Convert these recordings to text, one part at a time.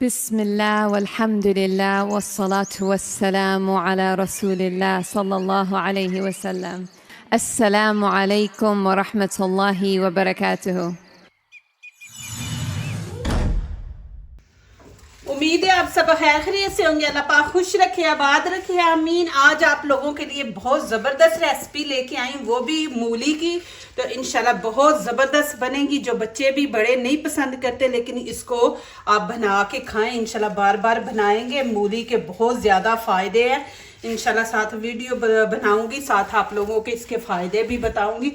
बिस्मिल्लाह वल्हम्दुलिल्लाह वस्सलातु वस्सलामु अला रसूलिल्लाह सल्लल्लाहु अलैहि वसल्लम। अस्सलामु अलैकुम व रहमतुल्लाहि व बरकातुहू। उम्मीद है आप सब खैर खैरियत से होंगे। अल्लाह पाक खुश रखे, आबाद रखे, आमीन। आज आप लोगों के लिए बहुत ज़बरदस्त रेसिपी लेके आई, वो भी मूली की। तो इंशाल्लाह बहुत ज़बरदस्त बनेगी। जो बच्चे भी बड़े नहीं पसंद करते, लेकिन इसको आप बना के खाएं, इंशाल्लाह बार बार बनाएंगे। मूली के बहुत ज़्यादा फ़ायदे हैं। इंशाल्लाह साथ वीडियो बनाऊंगी, साथ आप लोगों के इसके फ़ायदे भी बताऊंगी।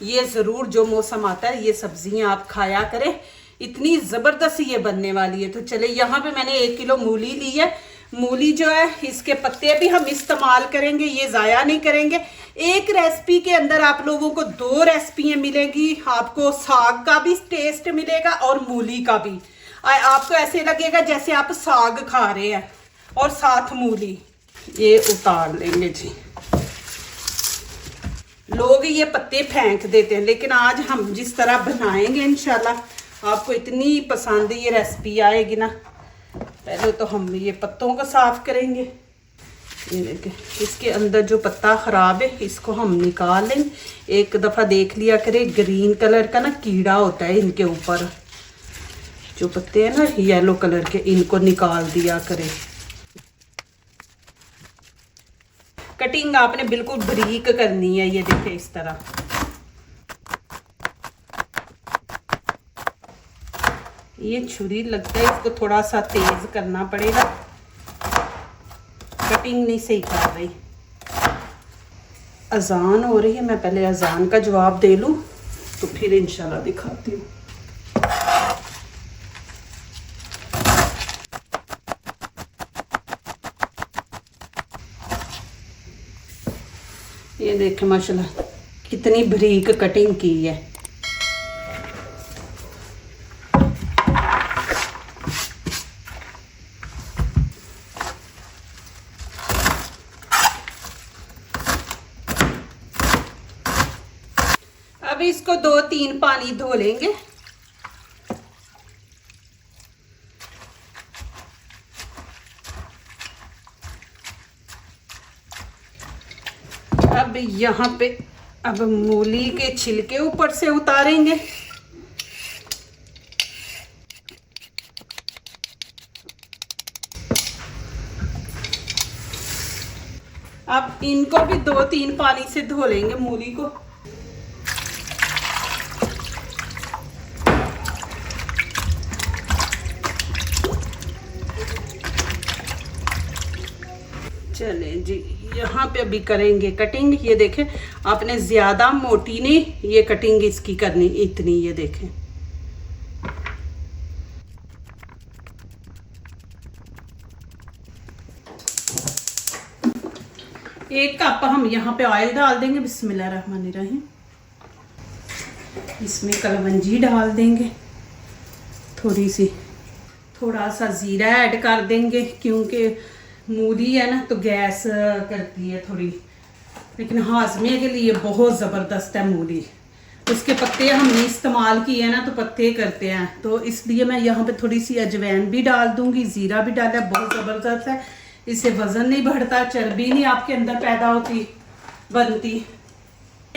ये ज़रूर जो मौसम आता है ये सब्जियाँ आप खाया करें, इतनी ज़बरदस्त ये बनने वाली है। तो चले, यहाँ पे मैंने 1 किलो मूली ली है। मूली जो है इसके पत्ते भी हम इस्तेमाल करेंगे, ये ज़ाया नहीं करेंगे। एक रेसिपी के अंदर आप लोगों को 2 रेसिपियाँ मिलेंगी। आपको साग का भी टेस्ट मिलेगा और मूली का भी। आपको ऐसे लगेगा जैसे आप साग खा रहे हैं और साथ मूली। ये उतार लेंगे जी। लोग ये पत्ते फेंक देते हैं, लेकिन आज हम जिस तरह बनाएंगे इंशाल्लाह आपको इतनी पसंद ये रेसिपी आएगी ना। पहले तो हम ये पत्तों को साफ करेंगे। ये देखें, इसके अंदर जो पत्ता ख़राब है इसको हम निकाल लेंगे। एक दफ़ा देख लिया करें, ग्रीन कलर का ना कीड़ा होता है इनके ऊपर, जो पत्ते हैं ना येलो कलर के, इनको निकाल दिया करें। कटिंग आपने बिल्कुल बारीक करनी है। ये देखें इस तरह। ये छुरी लगता है इसको थोड़ा सा तेज करना पड़ेगा, कटिंग नहीं सही कर रही। अजान हो रही है, मैं पहले अजान का जवाब दे लूँ तो फिर इंशाल्लाह दिखाती हूँ। ये देखें माशाल्लाह कितनी बारीक कटिंग की है। अब इसको 2-3 पानी धो लेंगे। अब यहाँ पे अब मूली के छिलके ऊपर से उतारेंगे। अब इनको भी 2-3 पानी से धो लेंगे मूली को। चले जी, यहाँ पे अभी करेंगे कटिंग। ये देखें, आपने ज़्यादा मोटी नहीं ये कटिंग इसकी करनी, इतनी। ये देखें, एक कप हम यहाँ पे ऑयल डाल देंगे। बिस्मिल्लाहिर्रहमानिर्रहीम। इसमें कलवंजी डाल देंगे, थोड़ा सा ज़ीरा ऐड कर देंगे, क्योंकि मूली है ना तो गैस करती है थोड़ी, लेकिन हाजमे के लिए बहुत ज़बरदस्त है मूली। उसके पत्ते हमने इस्तेमाल किए हैं ना तो पत्ते करते हैं, तो इसलिए मैं यहाँ पे थोड़ी सी अजवैन भी डाल दूंगी, ज़ीरा भी डाला, बहुत ज़बरदस्त है। इससे वज़न नहीं बढ़ता, चर्बी नहीं आपके अंदर पैदा बनती।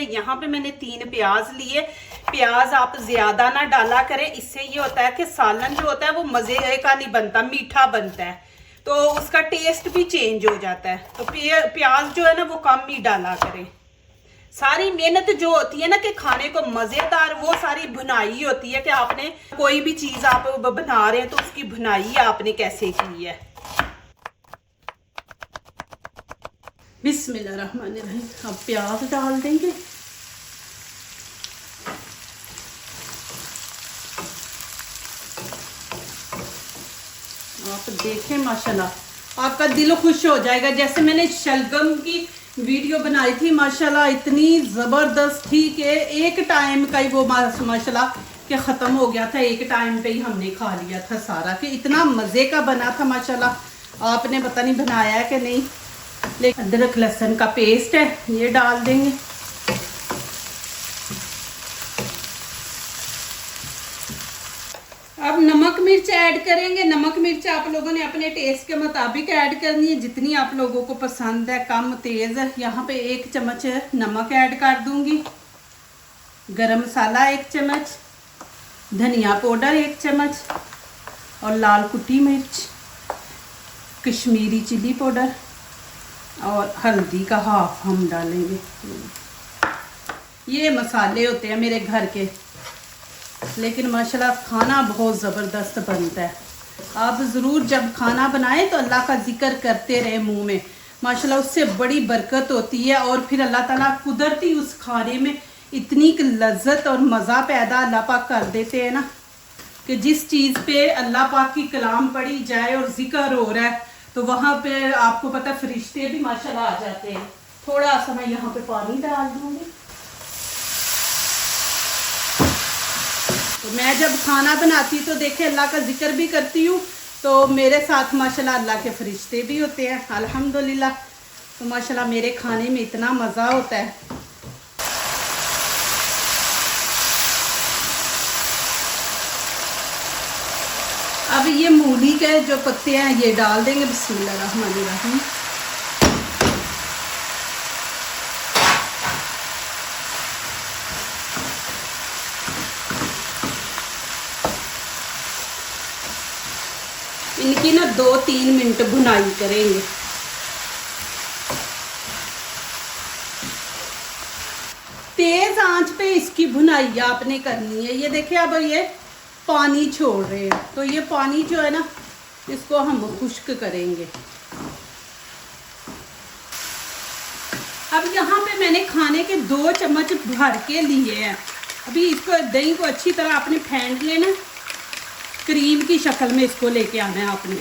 यहाँ पे मैंने 3 प्याज लिए। प्याज आप ज़्यादा ना डाला करें, इससे ये होता है कि सालन जो होता है वो मज़े का नहीं बनता, मीठा बनता है, तो उसका टेस्ट भी चेंज हो जाता है। तो प्याज जो है ना वो कम ही डाला करें। सारी मेहनत जो होती है ना कि खाने को मज़ेदार, वो सारी भुनाई होती है कि आपने कोई भी चीज़ आप बना रहे हैं तो उसकी भुनाई आपने कैसे की है। बिस्मिल्लाहिर्रहमानिर्रहीम। अब प्याज डाल देंगे। आप देखें माशाल्लाह आपका दिल खुश हो जाएगा। जैसे मैंने शलगम की वीडियो बनाई थी माशाल्लाह, इतनी ज़बरदस्त थी कि एक टाइम का ही वो माशाल्लाह के ख़त्म हो गया था। एक टाइम पे ही हमने खा लिया था सारा, कि इतना मज़े का बना था माशाल्लाह। आपने पता नहीं बनाया है कि नहीं। लेकिन अदरक लहसुन का पेस्ट है, ये डाल देंगे। अब नमक मिर्च ऐड करेंगे। नमक मिर्च आप लोगों ने अपने टेस्ट के मुताबिक ऐड करनी है, जितनी आप लोगों को पसंद है, कम तेज़। यहाँ पे 1 चम्मच नमक ऐड कर दूंगी, गरम मसाला 1 चम्मच, धनिया पाउडर 1 चम्मच और लाल कुटी मिर्च, कश्मीरी चिली पाउडर और हल्दी का हाफ हम डालेंगे। ये मसाले होते हैं मेरे घर के, लेकिन माशाल्लाह खाना बहुत ज़बरदस्त बनता है। आप ज़रूर जब खाना बनाएं तो अल्लाह का जिक्र करते रहे मुंह में, माशाल्लाह उससे बड़ी बरकत होती है। और फिर अल्लाह ताला कुदरती उस खाने में इतनी लज्जत और मज़ा पैदा अल्लाह पाक कर देते हैं ना, कि जिस चीज़ पे अल्लाह पाक की कलाम पढ़ी जाए और जिक्र हो रहा है तो वहाँ पे आपको पता फरिश्ते भी माशाल्लाह आ जाते हैं। थोड़ा सा मैं यहाँ पे पानी डाल दूँगी। तो मैं जब खाना बनाती तो देखे अल्लाह का जिक्र भी करती हूँ, तो मेरे साथ माशाल्लाह अल्लाह के फरिश्ते भी होते हैं अल्हम्दुलिल्लाह। तो माशाल्लाह मेरे खाने में इतना मज़ा होता है। अब ये मूली के जो पत्ते हैं ये डाल देंगे। बिस्मिल्लाहिर्रहमानिर्रहीम। इनकी ना 2-3 मिनट भुनाई करेंगे। तेज आंच पे इसकी भुनाई आपने करनी है। ये देखिए अब ये पानी छोड़ रहे हैं, तो ये पानी जो है ना इसको हम खुश्क करेंगे। अब यहाँ पे मैंने खाने के 2 चम्मच भर के लिए हैं। अभी इसको दही को अच्छी तरह आपने फेंट लेना, क्रीम की शक्ल में इसको लेके आना है आपने।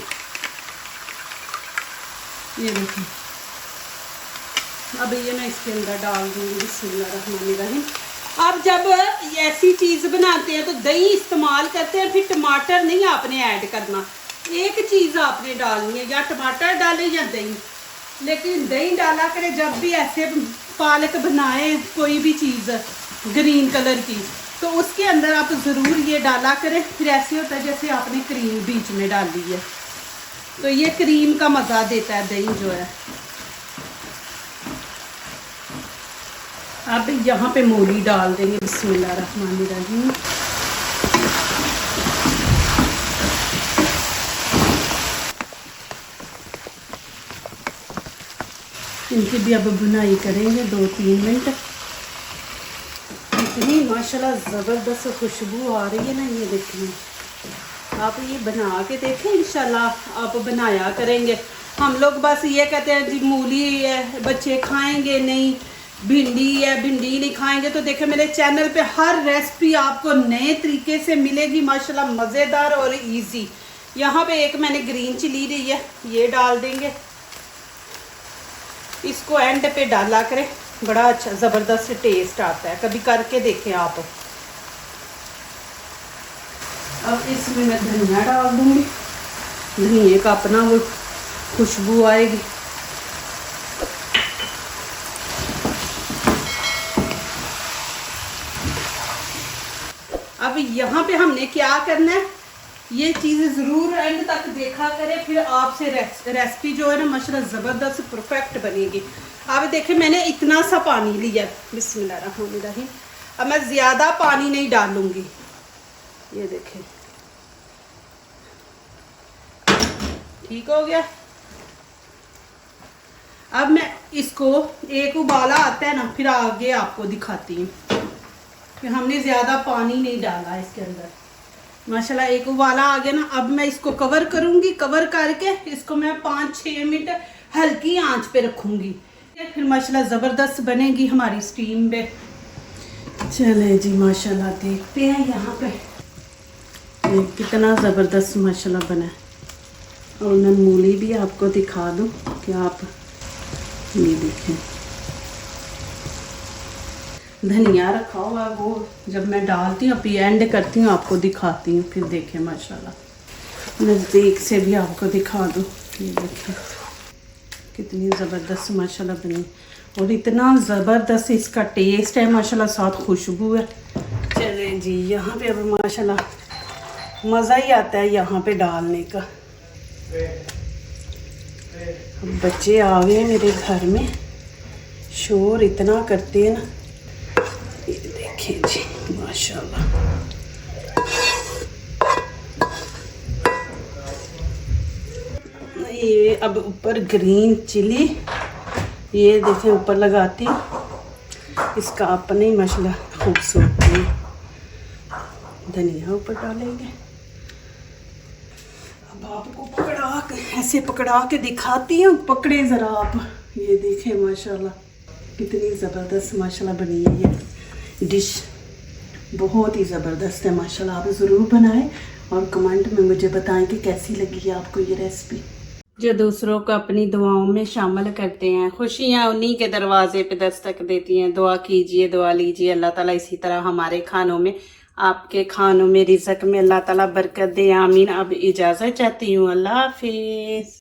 ये देखिए अब ये मैं इसके अंदर डाल दूँगी। बिस्मिल्लाहिर्रहमानिर्रहीम। अब जब ऐसी चीज़ बनाते हैं तो दही इस्तेमाल करते हैं, फिर टमाटर नहीं आपने ऐड करना। एक चीज़ आपने डालनी है, या टमाटर डालें या दही, लेकिन दही डाला करें जब भी ऐसे पालक बनाए कोई भी चीज़ ग्रीन कलर की, तो उसके अंदर आप ज़रूर ये डाला करें। फिर ऐसे होता है जैसे आपने क्रीम बीच में डाली है, तो ये क्रीम का मज़ा देता है दही जो है। अब यहाँ पे मूली डाल देंगे। बिस्मिल्लाहिर्रहमानिर्रहीम। इनकी भी अब बुनाई करेंगे 2-3 मिनट। इतनी माशाल्लाह ज़बरदस्त खुशबू आ रही है ना, ये देखिए। आप ये बना के देखें, इंशाल्लाह आप बनाया करेंगे। हम लोग बस ये कहते हैं जी मूली है बच्चे खाएंगे नहीं, भिंडी है भिंडी नहीं खाएंगे। तो देखें मेरे चैनल पे हर रेसिपी आपको नए तरीके से मिलेगी, माशाल्लाह मज़ेदार और इजी। यहाँ पे एक मैंने ग्रीन चिली ली है, ये डाल देंगे। इसको एंड पे डाला करें, बड़ा अच्छा ज़बरदस्त टेस्ट आता है, कभी करके देखें आप। अब इसमें मैं धनिया डाल दूँगी, धनिए का अपना वो खुशबू आएगी। अब यहाँ पे हमने क्या करना है, ये चीज़ ज़रूर एंड तक देखा करें, फिर आपसे रेसिपी जो है ना माशाल्लाह ज़बरदस्त परफेक्ट बनेगी। अब देखें मैंने इतना सा पानी लिया। बिस्मिल्लाहिर्रहमानिर्रहीम। अब मैं ज़्यादा पानी नहीं डालूँगी। ये देखें ठीक हो गया। अब मैं इसको एक उबाला आता है ना, फिर आगे आपको दिखाती हूँ कि हमने ज़्यादा पानी नहीं डाला इसके अंदर। माशाल्लाह एक उबाला आ गया ना। अब मैं इसको कवर करूँगी, कवर करके इसको मैं 5-6 मिनट हल्की आंच पे रखूँगी, फिर माशाल्लाह ज़बरदस्त बनेगी हमारी स्टीम पे। चले जी माशाल्लाह देखते हैं यहाँ पे कितना ज़बरदस्त माशाल्लाह बना है। और मैं मूली भी आपको दिखा दूँ कि आप ये देखें, धनिया रखा हुआ वो जब मैं डालती हूँ अभी एंड करती हूँ आपको दिखाती हूँ। फिर देखें माशाल्लाह नज़दीक से भी आपको दिखा दूँ। ये देखें कितनी ज़बरदस्त माशाल्लाह बनी, और इतना ज़बरदस्त इसका टेस्ट है माशाल्लाह, साथ खुशबू है। चलें जी यहाँ पे अब माशाल्लाह मज़ा ही आता है यहाँ पे डालने का। अब बच्चे आ गए मेरे घर में, शोर इतना करते हैं ना, ये देखें जी माशाल्लाह। ये अब ऊपर ग्रीन चिली ये देखें ऊपर लगाती हूँ, इसका अपने ही माशाल्लाह खूबसूरती। धनिया ऊपर डालेंगे। अब आपको पकड़ा के ऐसे पकड़ा के दिखाती हूँ, पकड़े ज़रा आप। ये देखें माशाल्लाह कितनी ज़बरदस्त माशाल्लाह बनी है ये डिश, बहुत ही ज़बरदस्त है माशाल्लाह। आप ज़रूर बनाएं और कमेंट में मुझे बताएं कि कैसी लगी है आपको ये रेसिपी। जो दूसरों को अपनी दुआओं में शामिल करते हैं, खुशियाँ उन्हीं के दरवाजे पे दस्तक देती हैं। दुआ कीजिए, दुआ लीजिए, अल्लाह ताला इसी तरह हमारे खानों में, आपके खानों में, रिज़्क़ में अल्लाह ताला बरकत दे, आमीन। अब इजाज़त चाहती हूँ, अल्लाह हाफिज़।